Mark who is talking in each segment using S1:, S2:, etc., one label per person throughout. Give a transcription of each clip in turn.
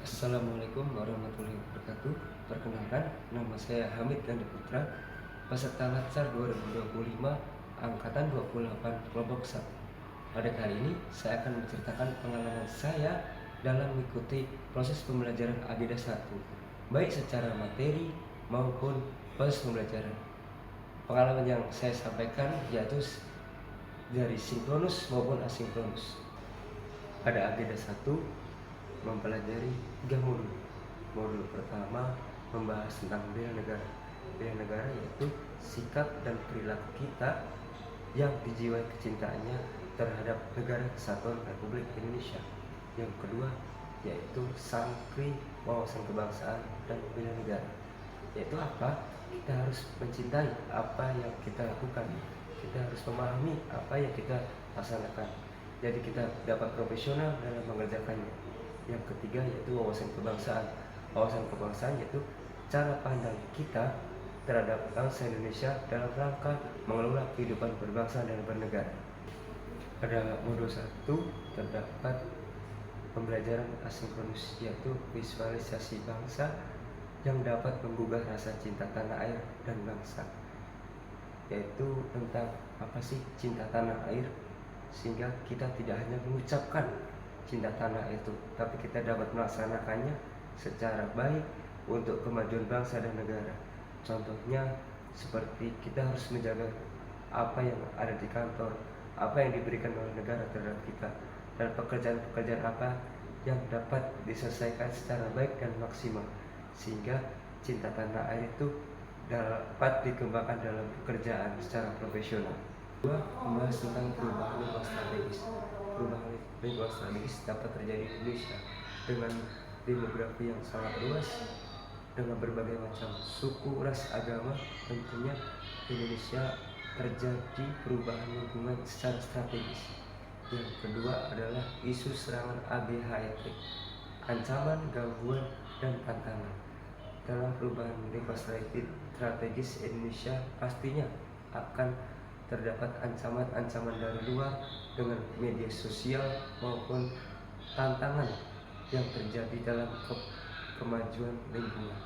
S1: Assalamualaikum warahmatullahi wabarakatuh. Perkenalkan, nama saya Hamid Gandhi Putra, peserta Latsar 2025 Angkatan 28 Kelompok 1. Pada kali ini, saya akan menceritakan pengalaman saya dalam mengikuti proses pembelajaran Agenda 1, baik secara materi maupun proses pembelajaran. Pengalaman yang saya sampaikan yaitu dari sinkronus maupun asinkronus. Pada Agenda 1, mempelajari 3 modul. Modul pertama membahas tentang bela negara. Bela negara yaitu sikap dan perilaku kita yang dijiwai kecintaannya terhadap negara kesatuan Republik Indonesia. Yang kedua yaitu sangkri wawasan kebangsaan dan bela negara. Yaitu apa? Kita harus mencintai apa yang kita lakukan. Kita harus memahami apa yang kita laksanakan. Jadi kita dapat profesional dalam mengerjakannya. Yang ketiga yaitu wawasan kebangsaan. Wawasan kebangsaan yaitu cara pandang kita terhadap bangsa Indonesia dalam rangka mengelola kehidupan berbangsa dan bernegara. Pada modul 1 terdapat pembelajaran asinkronus yaitu visualisasi bangsa yang dapat menggugah rasa cinta tanah air dan bangsa. Yaitu tentang apa sih cinta tanah air, sehingga kita tidak hanya mengucapkan cinta tanah itu, tapi kita dapat melaksanakannya secara baik untuk kemajuan bangsa dan negara. Contohnya seperti kita harus menjaga apa yang ada di kantor, apa yang diberikan oleh negara terhadap kita, dan pekerjaan-pekerjaan apa yang dapat diselesaikan secara baik dan maksimal, sehingga cinta tanah air itu dapat dikembangkan dalam pekerjaan secara profesional. Kedua, membahas tentang perubahan lingkungan strategis. Perubahan lingkungan strategis dapat terjadi di Indonesia dengan demografi yang sangat luas, dengan berbagai macam suku, ras, agama. Tentunya Indonesia terjadi perubahan lingkungan secara strategis. Yang kedua adalah isu serangan ABHYT, ancaman, gangguan, dan tantangan. Dalam perubahan lingkungan strategis Indonesia pastinya akan terdapat ancaman-ancaman dari luar dengan media sosial maupun tantangan yang terjadi dalam kemajuan lingkungan.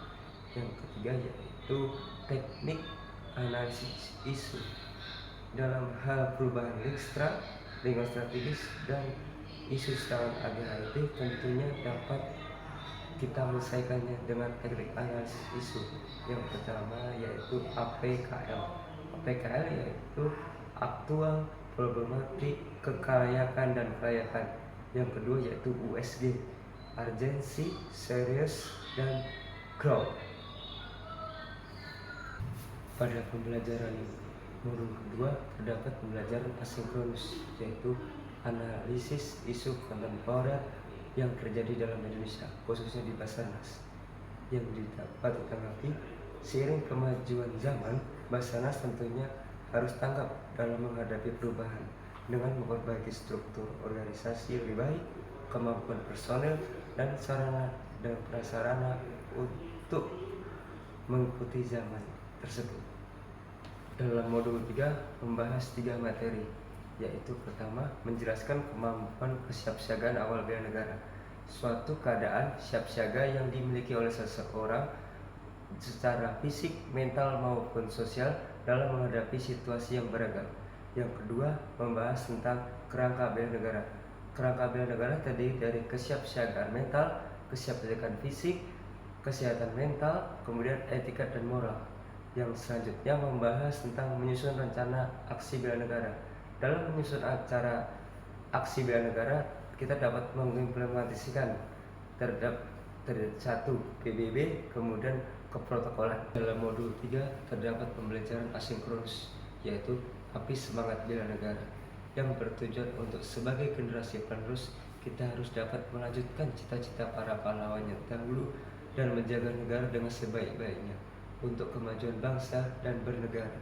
S1: Yang ketiga yaitu teknik analisis isu dalam hal perubahan lingkungan strategis dan isu serangan ABHYT. Tentunya dapat kita menyelesaikannya dengan teknik analisis isu. Yang pertama yaitu APKL. APKL yaitu aktual, problematik, kekelayakan, dan kelayakan. Yang kedua yaitu USG, urgency, serious, dan growth. Pada pembelajaran modul kedua terdapat pembelajaran asinkronus, yaitu analisis isu kontemporer yang terjadi dalam Indonesia, khususnya di Basarnas, yang dapat ditanggapi seiring kemajuan zaman. Basarnas tentunya harus tanggap dalam menghadapi perubahan dengan memperbaiki struktur organisasi lebih baik, kemampuan personel, dan sarana dan prasarana untuk mengikuti zaman tersebut. Dalam modul 3 membahas 3 materi, yaitu pertama menjelaskan kemampuan kesiapsiagaan awal bela negara, suatu keadaan siap siaga yang dimiliki oleh seseorang secara fisik, mental, maupun sosial dalam menghadapi situasi yang beragam. Yang kedua membahas tentang kerangka bela negara. Kerangka bela negara terdiri dari kesiapsiagaan mental, kesiapsiagaan fisik, kesehatan mental, kemudian etika dan moral. Yang selanjutnya membahas tentang menyusun rencana aksi bela negara. Dalam menyusun acara aksi bela negara, kita dapat mengimplementasikan terhadap satu PBB, kemudian keprotokolan. Dalam modul 3 terdapat pembelajaran asinkronus, yaitu api semangat bela negara, yang bertujuan untuk sebagai generasi penerus kita harus dapat melanjutkan cita-cita para pahlawan yang dahulu dan menjaga negara dengan sebaik-baiknya untuk kemajuan bangsa dan bernegara.